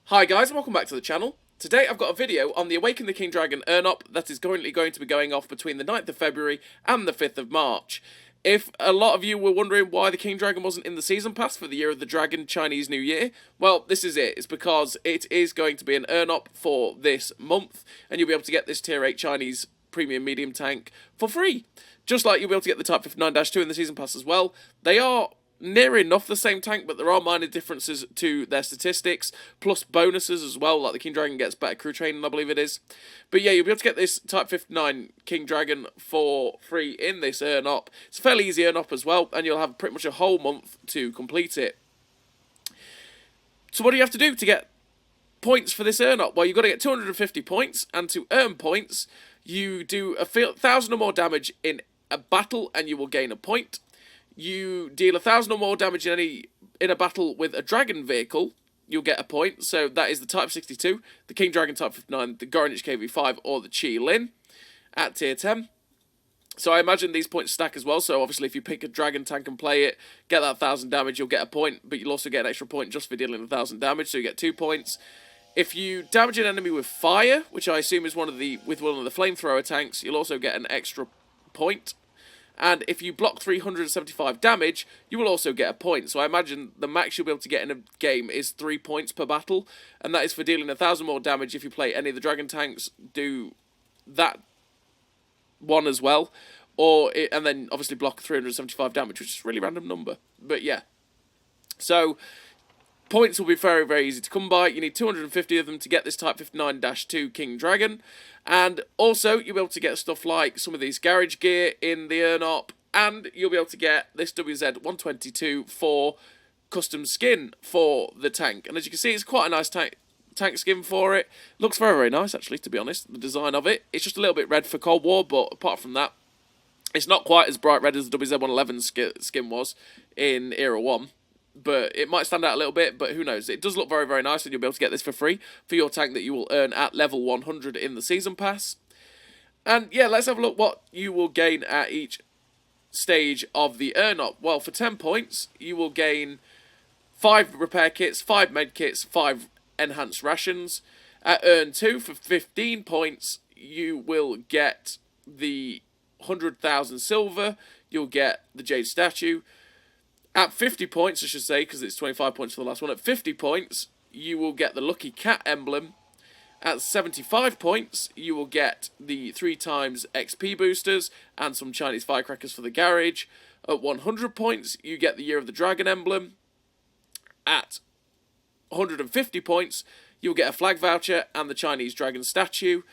Hi guys and welcome back to the channel. Today I've got a video on the Awaken the King Dragon earn-up that is currently going to be going off between the 9th of February and the 5th of March. If a lot of you were wondering why the King Dragon wasn't in the Season Pass for the Year of the Dragon Chinese New Year, well, this is it. It's because it is going to be an earn-up for this month, and you'll be able to get this Tier 8 Chinese Premium Medium Tank for free. Just like you'll be able to get the Type 59-2 in the Season Pass as well. They are near enough the same tank, but there are minor differences to their statistics, plus bonuses as well, like the King Dragon gets better crew training, I believe it is. But yeah, you'll be able to get this Type 59 King Dragon for free in this earn-up. It's a fairly easy earn-up as well, and you'll have pretty much a whole month to complete it. So what do you have to do to get points for this earn-up? Well, you've got to get 250 points, and to earn points, you do 1,000 or more damage in a battle, and you will gain a point. You deal 1,000 or more damage in a battle with a dragon vehicle, you'll get a point. So that is the Type 62, the King Dragon Type 59, the Gorinich KV5, or the Chi Lin at tier 10. So I imagine these points stack as well. So obviously if you pick a dragon tank and play it, get that 1,000 damage, you'll get a point. But you'll also get an extra point just for dealing 1,000 damage, so you get 2 points. If you damage an enemy with fire, which I assume is one of the flamethrower tanks, you'll also get an extra point. And if you block 375 damage, you will also get a point. So I imagine the max you'll be able to get in a game is 3 points per battle. And that is for dealing 1,000 more damage if you play any of the dragon tanks. Do that one as well. And then obviously block 375 damage, which is a really random number. But yeah. So points will be very, very easy to come by. You need 250 of them to get this Type 59-2 King Dragon. And also, you'll be able to get stuff like some of these garage gear in the earn-up. And you'll be able to get this WZ-122 for custom skin for the tank. And as you can see, it's quite a nice tank skin for it. Looks very, very nice, actually, to be honest, the design of it. It's just a little bit red for Cold War, but apart from that, it's not quite as bright red as the WZ-111 skin was in Era 1. But it might stand out a little bit, but who knows. It does look very, very nice, and you'll be able to get this for free for your tank that you will earn at level 100 in the Season Pass. And yeah, let's have a look what you will gain at each stage of the earn-up. Well, for 10 points, you will gain 5 repair kits, 5 med kits, 5 enhanced rations. At earn 2, for 15 points, you will get the 100,000 silver. You'll get the jade statue. At 50 points, I should say, because it's 25 points for the last one. At 50 points, you will get the Lucky Cat emblem. At 75 points, you will get the 3 times XP boosters and some Chinese firecrackers for the garage. At 100 points, you get the Year of the Dragon emblem. At 150 points, you'll get a flag voucher and the Chinese dragon statue.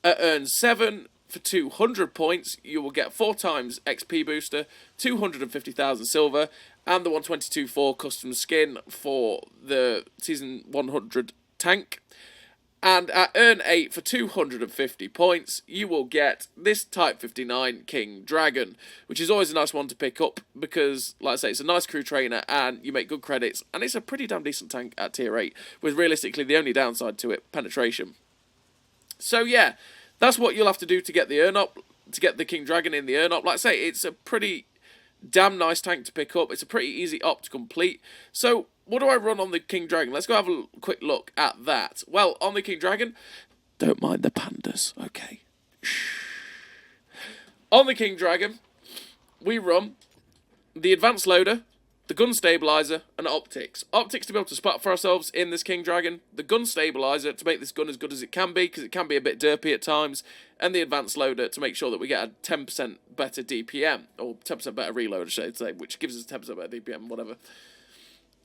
At earn 7, for 200 points, you will get 4 times XP booster, 250,000 silver, and the 122-4 custom skin for the Season 100 tank. And at earn 8 for 250 points, you will get this Type 59 King Dragon, which is always a nice one to pick up because, like I say, it's a nice crew trainer and you make good credits, and it's a pretty damn decent tank at tier 8, with realistically the only downside to it, penetration. So yeah, that's what you'll have to do to get the earn-up, to get the King Dragon in the earn-up. Like I say, it's a pretty damn nice tank to pick up. It's a pretty easy op to complete. So, what do I run on the King Dragon? Let's go have a quick look at that. Well, on the King Dragon, don't mind the pandas, okay? Shh. On the King Dragon, we run the Advanced Loader, the Gun Stabilizer, and Optics. Optics to be able to spot for ourselves in this King Dragon, the Gun Stabilizer to make this gun as good as it can be, because it can be a bit derpy at times, and the Advanced Loader to make sure that we get a 10% better DPM, or 10% better reload, I should say, which gives us 10% better DPM, whatever.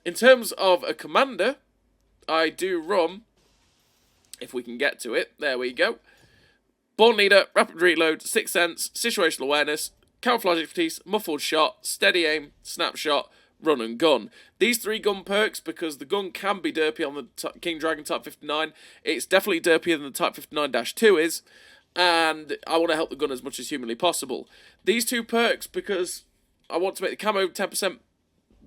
In terms of a commander, I do run, if we can get to it, there we go, Born Leader, Rapid Reload, Sixth Sense, Situational Awareness, Camouflage Expertise, Muffled Shot, Steady Aim, Snapshot, Run and Gun. These 3 gun perks, because the gun can be derpy on the King Dragon Type 59, it's definitely derpier than the Type 59-2 is, and I want to help the gun as much as humanly possible. These 2 perks, because I want to make the camo 10%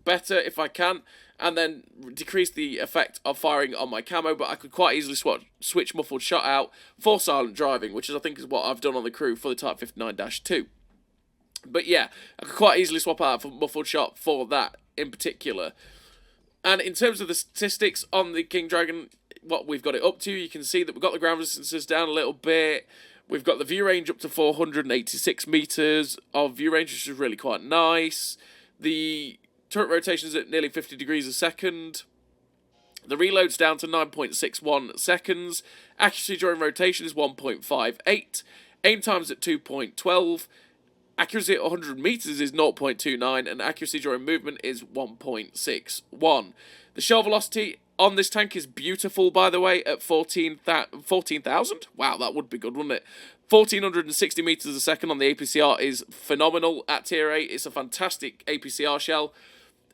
better if I can, and then decrease the effect of firing on my camo, but I could quite easily switch Muffled Shot out for silent driving, which is, I think, is what I've done on the crew for the Type 59-2. But yeah, I could quite easily swap out for Muffled Shot for that in particular. And in terms of the statistics on the King Dragon, what we've got it up to, you can see that we've got the ground resistances down a little bit. We've got the view range up to 486 meters of view range, which is really quite nice. The turret rotation is at nearly 50 degrees a second. The reload's down to 9.61 seconds. Accuracy during rotation is 1.58. Aim time's at 2.12. Accuracy at 100 meters is 0.29, and accuracy during movement is 1.61. The shell velocity on this tank is beautiful, by the way, at 14,000. Wow, that would be good, wouldn't it? 1,460 meters a second on the APCR is phenomenal at tier 8. It's a fantastic APCR shell.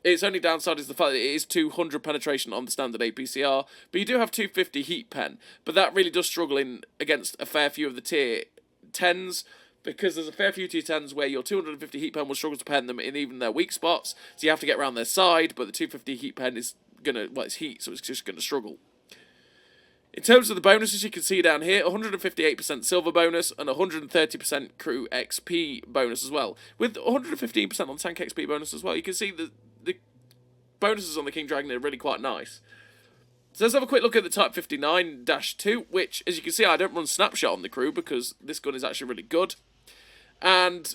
Its only downside is the fact that it is 200 penetration on the standard APCR, but you do have 250 heat pen. But that really does struggle in against a fair few of the tier 10s, because there's a fair few tier 10s where your 250 heat pen will struggle to pen them in even their weak spots, so you have to get around their side, but the 250 heat pen is gonna, well, it's heat, so it's just gonna struggle. In terms of the bonuses, you can see down here, 158% silver bonus and 130% crew XP bonus as well. With 115% on tank XP bonus as well, you can see the bonuses on the King Dragon are really quite nice. So let's have a quick look at the Type 59-2, which, as you can see, I don't run Snapshot on the crew because this gun is actually really good. And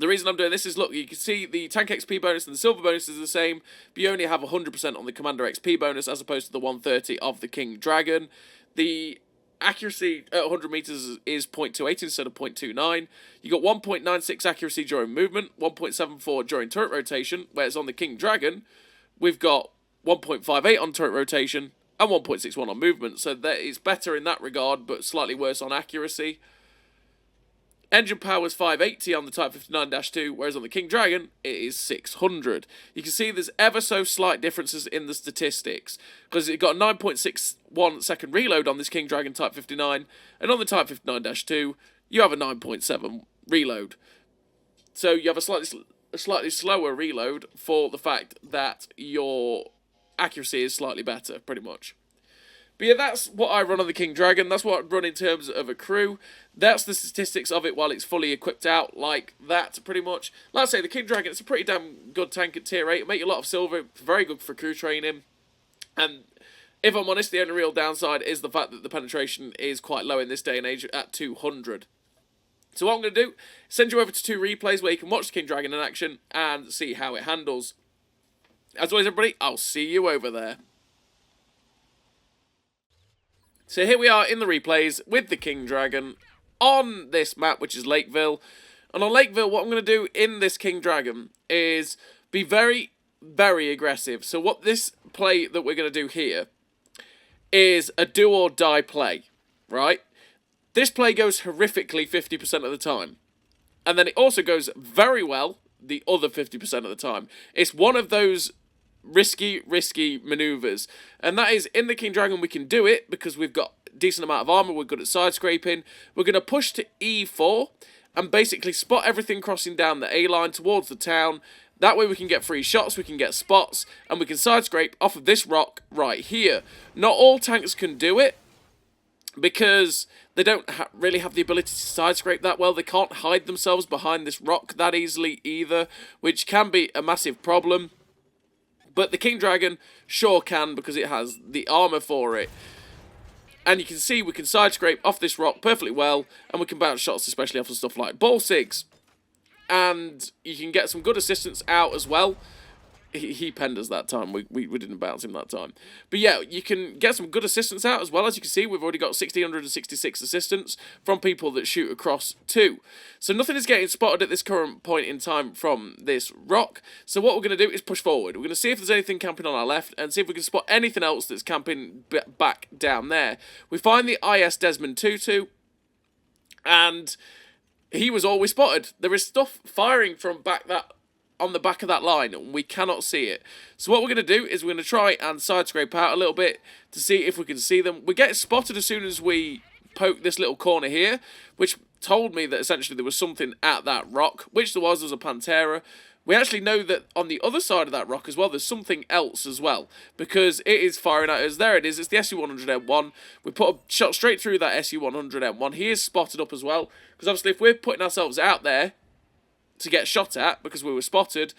the reason I'm doing this is, look, you can see the tank XP bonus and the silver bonus is the same, but you only have 100% on the Commander XP bonus as opposed to the 130 of the King Dragon. The accuracy at 100 meters is 0.28 instead of 0.29. You got 1.96 accuracy during movement, 1.74 during turret rotation, whereas on the King Dragon, we've got 1.58 on turret rotation and 1.61 on movement, so that is better in that regard, but slightly worse on accuracy. Engine power is 580 on the Type 59-2, whereas on the King Dragon, it is 600. You can see there's ever so slight differences in the statistics, because it got a 9.61 second reload on this King Dragon Type 59, and on the Type 59-2, you have a 9.7 reload. So you have a slightly slower reload for the fact that your accuracy is slightly better, pretty much. But yeah, that's what I run on the King Dragon. That's what I run in terms of a crew. That's the statistics of it while it's fully equipped out like that, pretty much. Like I say, the King Dragon, it's a pretty damn good tank at tier 8. It'll make you a lot of silver. It's very good for crew training. And if I'm honest, the only real downside is the fact that the penetration is quite low in this day and age at 200. So what I'm going to do is send you over to 2 replays where you can watch the King Dragon in action and see how it handles. As always, everybody, I'll see you over there. So here we are in the replays with the King Dragon on this map, which is Lakeville. And on Lakeville, what I'm going to do in this King Dragon is be very, very aggressive. So what this play that we're going to do here is a do or die play, right? This play goes horrifically 50% of the time. And then it also goes very well the other 50% of the time. It's one of those risky maneuvers. And that is, in the King Dragon, we can do it because we've got a decent amount of armor. We're good at side scraping. We're going to push to E4 and basically spot everything crossing down the A line towards the town. That way we can get free shots, we can get spots, and we can side scrape off of this rock right here. Not all tanks can do it, because they don't really have the ability to side scrape that well. They can't hide themselves behind this rock that easily either, which can be a massive problem. But the King Dragon sure can, because it has the armor for it. And you can see we can side scrape off this rock perfectly well, and we can bounce shots, especially off of stuff like ball sigs. And you can get some good assistance out as well. He penned us that time. We didn't bounce him that time. But yeah, you can get some good assistance out as well. As you can see, we've already got 1,666 assistance from people that shoot across too. So nothing is getting spotted at this current point in time from this rock. So what we're going to do is push forward. We're going to see if there's anything camping on our left and see if we can spot anything else that's camping back down there. We find the IS Desmond Tutu, and he was always spotted. There is stuff firing from on the back of that line, and we cannot see it. So what we're going to do is we're going to try and side scrape out a little bit to see if we can see them. We get spotted as soon as we poke this little corner here, which told me that essentially there was something at that rock, which there was a Pantera. We actually know that on the other side of that rock as well, there's something else as well, because it is firing at us. There it is. It's the SU-100M1. We put a shot straight through that SU-100M1. He is spotted up as well, because obviously if we're putting ourselves out there to get shot at because we were spotted,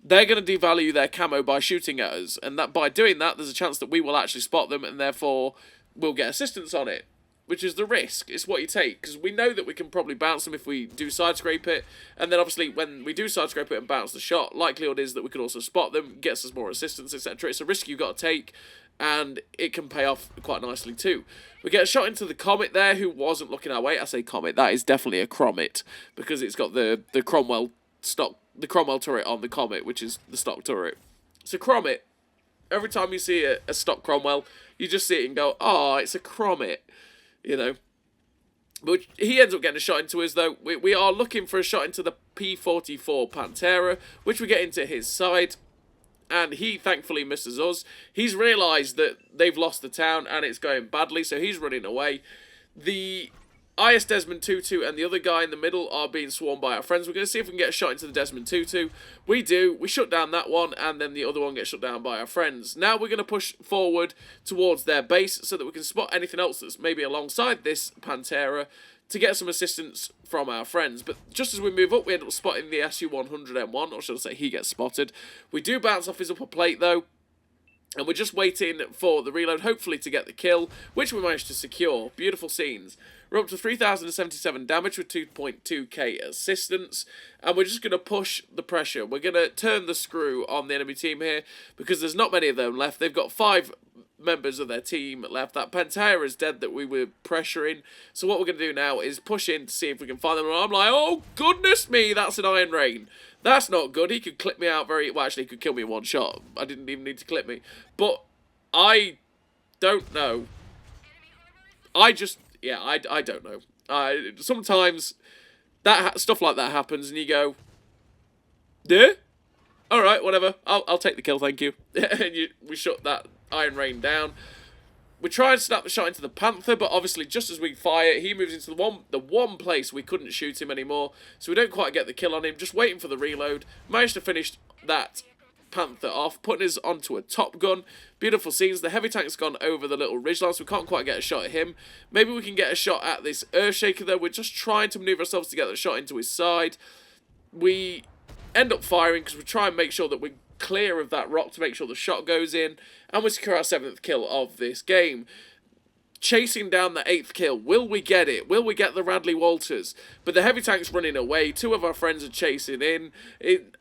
they're going to devalue their camo by shooting at us, and that by doing that, there's a chance that we will actually spot them, and therefore we'll get assistance on it, which is the risk. It's what you take, because we know that we can probably bounce them if we do side scrape it, and then obviously when we do side scrape it and bounce the shot, likelihood is that we could also spot them, gets us more assistance, etc. It's a risk you've got to take, and it can pay off quite nicely too. We get a shot into the Comet there, who wasn't looking our way. I say Comet, that is definitely a Cromet, because it's got the Cromwell stock, the Cromwell turret on the Comet, which is the stock turret. So Cromet, every time you see a stock Cromwell, you just see it and go, oh, it's a Cromet, you know. But he ends up getting a shot into us, though. We are looking for a shot into the P-44 Pantera, which we get into his side, and he thankfully misses us. He's realised that they've lost the town and it's going badly, so he's running away. The IS Desmond Tutu and the other guy in the middle are being swarmed by our friends. We're going to see if we can get a shot into the Desmond Tutu. We do. We shut down that one, and then the other one gets shut down by our friends. Now we're going to push forward towards their base so that we can spot anything else that's maybe alongside this Pantera to get some assistance from our friends. But just as we move up, we end up spotting the SU-100M1, or should I say he gets spotted. We do bounce off his upper plate, though, and we're just waiting for the reload, hopefully to get the kill, which we managed to secure. Beautiful scenes. We're up to 3,077 damage with 2.2k assistance, and we're just going to push the pressure. We're going to turn the screw on the enemy team here, because there's not many of them left. They've got 5 members of their team left. That Pantera is dead that we were pressuring, so what we're going to do now is push in to see if we can find them. And I'm like, oh, goodness me, that's an Iron Rain. That's not good. He could clip me out very... Well, actually, he could kill me in one shot. I didn't even need to clip me. But I don't know. I just... Yeah, I don't know. Sometimes stuff like that happens and you go, yeah? Alright, whatever. I'll take the kill, thank you. And we shut that Iron Rain down. We try and snap the shot into the Panther, but obviously just as we fire, he moves into the one place we couldn't shoot him anymore, so we don't quite get the kill on him. Just waiting for the reload. Managed to finish that Panther off, putting us onto a Top Gun. Beautiful scenes. The heavy tank's gone over the little ridgeline, so we can't quite get a shot at him. Maybe we can get a shot at this Earthshaker, though. We're just trying to maneuver ourselves to get the shot into his side. We end up firing because we try and make sure that we're clear of that rock to make sure the shot goes in, and we secure our 7th kill of this game. Chasing down the 8th kill. Will we get it? Will we get the Radley Walters? But the heavy tank's running away. 2 of our friends are chasing in.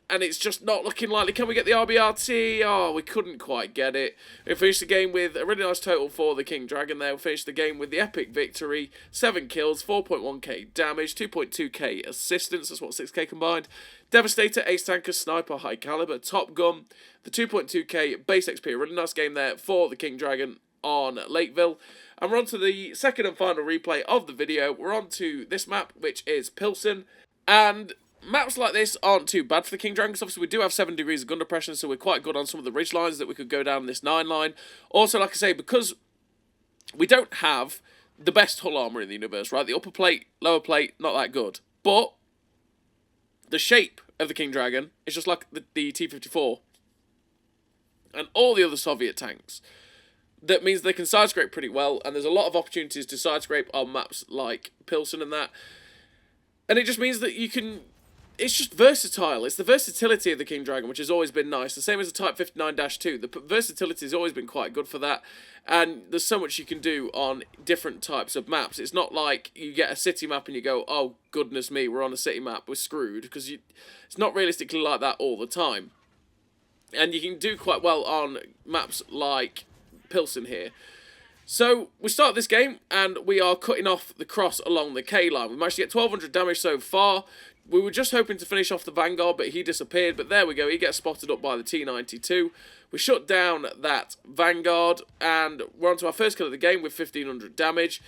And it's just not looking likely. Can we get the RBRT? Oh, we couldn't quite get it. We finished the game with a really nice total for the King Dragon there. We finished the game with the epic victory. 7 kills, 4.1k damage, 2.2k assistance. That's what, 6k combined. Devastator, Ace Tanker, Sniper, High Caliber, Top Gun. The 2.2k base XP. A really nice game there for the King Dragon on Lakeville. And we're on to the second and final replay of the video. We're on to this map, which is Pilsen. And maps like this aren't too bad for the King Dragon, because obviously we do have 7 degrees of gun depression, so we're quite good on some of the ridge lines that we could go down this 9 line. Also, like I say, because we don't have the best hull armour in the universe, right? The upper plate, lower plate, not that good. But the shape of the King Dragon is just like the T-54 and all the other Soviet tanks. That means they can side scrape pretty well, and there's a lot of opportunities to side scrape on maps like Pilsen and that. And it just means that you can... It's just versatile. It's the versatility of the King Dragon, which has always been nice. The same as the Type 59-2. The versatility has always been quite good for that. And there's so much you can do on different types of maps. It's not like you get a city map and you go, oh, goodness me, we're on a city map, we're screwed. Because it's not realistically like that all the time. And you can do quite well on maps like Pilsen here. So we start this game and we are cutting off the cross along the K line. We managed to get 1200 damage so far. We were just hoping to finish off the Vanguard, but he disappeared. But there we go, he gets spotted up by the T-92. We shut down that Vanguard and we're on to our first kill of the game with 1500 damage.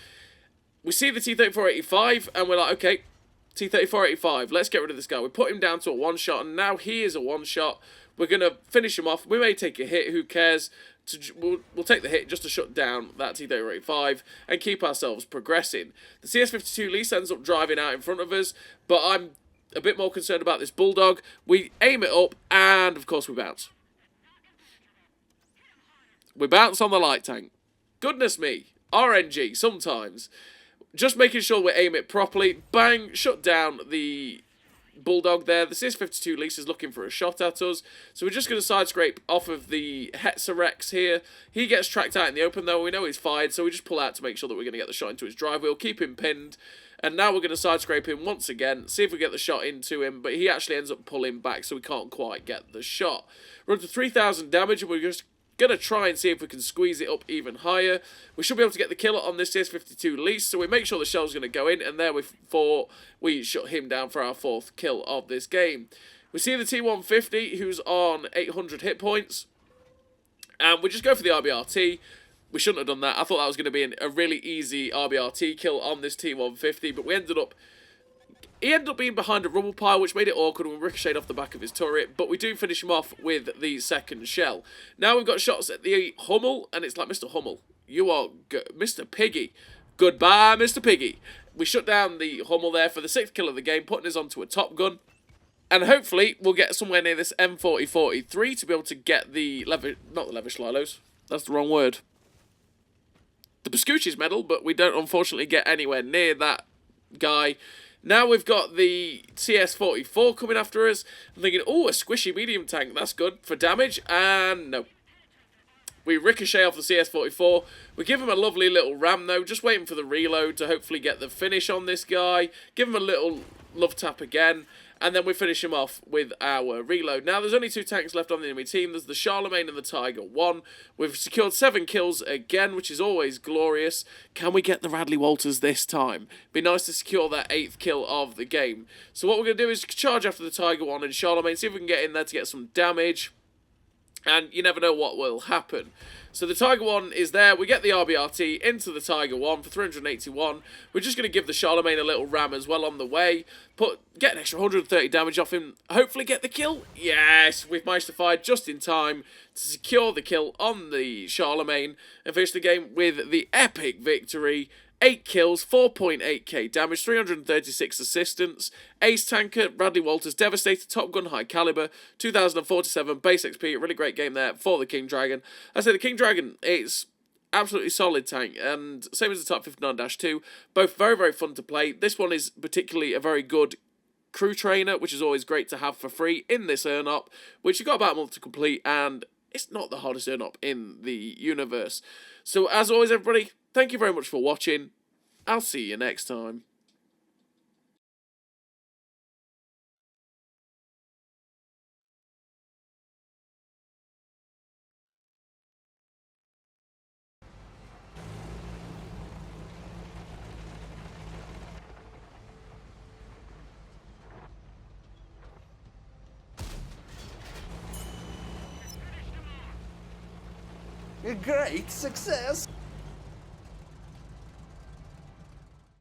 We see the T-3485 and we're like, okay, T-3485, let's get rid of this guy. We put him down to a one-shot and now he is a one-shot. We're going to finish him off. We may take a hit, who cares? We'll take the hit just to shut down that T-3485 and keep ourselves progressing. The CS-52 Lease ends up driving out in front of us, but I'm a bit more concerned about this Bulldog. We aim it up, and of course we bounce. We bounce on the light tank. Goodness me. RNG, sometimes. Just making sure we aim it properly. Bang, shut down the Bulldog there. The CS-52 Lease is looking for a shot at us. So we're just going to side scrape off of the Hetzerex here. He gets tracked out in the open though. We know he's fired, so we just pull out to make sure that we're going to get the shot into his drive wheel. Keep him pinned. And now we're going to side scrape him once again. See if we get the shot into him. But he actually ends up pulling back, so we can't quite get the shot. We're up to 3,000 damage, and we're just going to try and see if we can squeeze it up even higher. We should be able to get the kill on this CS-52 Lease, so we make sure the shell's going to go in, and therefore we shut him down for our 4th kill of this game. We see the T-150, who's on 800 hit points, and we just go for the RBRT. We shouldn't have done that. I thought that was going to be a really easy RBRT kill on this T-150, but he ended up being behind a rubble pile, which made it awkward when we ricocheted off the back of his turret, but we do finish him off with the 2nd shell. Now we've got shots at the Hummel, and it's like, Mr. Hummel, you are good. Mr. Piggy. Goodbye, Mr. Piggy. We shut down the Hummel there for the 6th kill of the game, putting us onto a Top Gun. And hopefully we'll get somewhere near this M4043 to be able to get the not the Levis Lilos, that's the wrong word. The Pascucci's medal, but we don't unfortunately get anywhere near that guy. Now we've got the CS-44 coming after us. I'm thinking, oh, a squishy medium tank, that's good for damage, and no. We ricochet off the CS-44. We give him a lovely little ram though, just waiting for the reload to hopefully get the finish on this guy. Give him a little love tap again. And then we finish him off with our reload. Now, there's only 2 tanks left on the enemy team. There's the Charlemagne and the Tiger 1. We've secured 7 kills again, which is always glorious. Can we get the Radley Walters this time? Be nice to secure that 8th kill of the game. So what we're going to do is charge after the Tiger 1 and Charlemagne, see if we can get in there to get some damage. And you never know what will happen. So the Tiger 1 is there. We get the RBRT into the Tiger 1 for 381. We're just going to give the Charlemagne a little ram as well on the way. Get an extra 130 damage off him. Hopefully get the kill. Yes, we've managed to fire just in time to secure the kill on the Charlemagne and finish the game with the epic victory. 8 kills, 4.8k damage, 336 assistance, Ace Tanker, Radley Walters, Devastator, Top Gun, High Caliber, 2047 base XP, really great game there for the King Dragon. I say the King Dragon, it's absolutely solid tank, and same as the Type 59-2, both very, very fun to play. This one is particularly a very good crew trainer, which is always great to have for free in this earn-up, which you've got about a month to complete, and it's not the hardest earn-up in the universe. So as always, everybody, thank you very much for watching. I'll see you next time. A great success!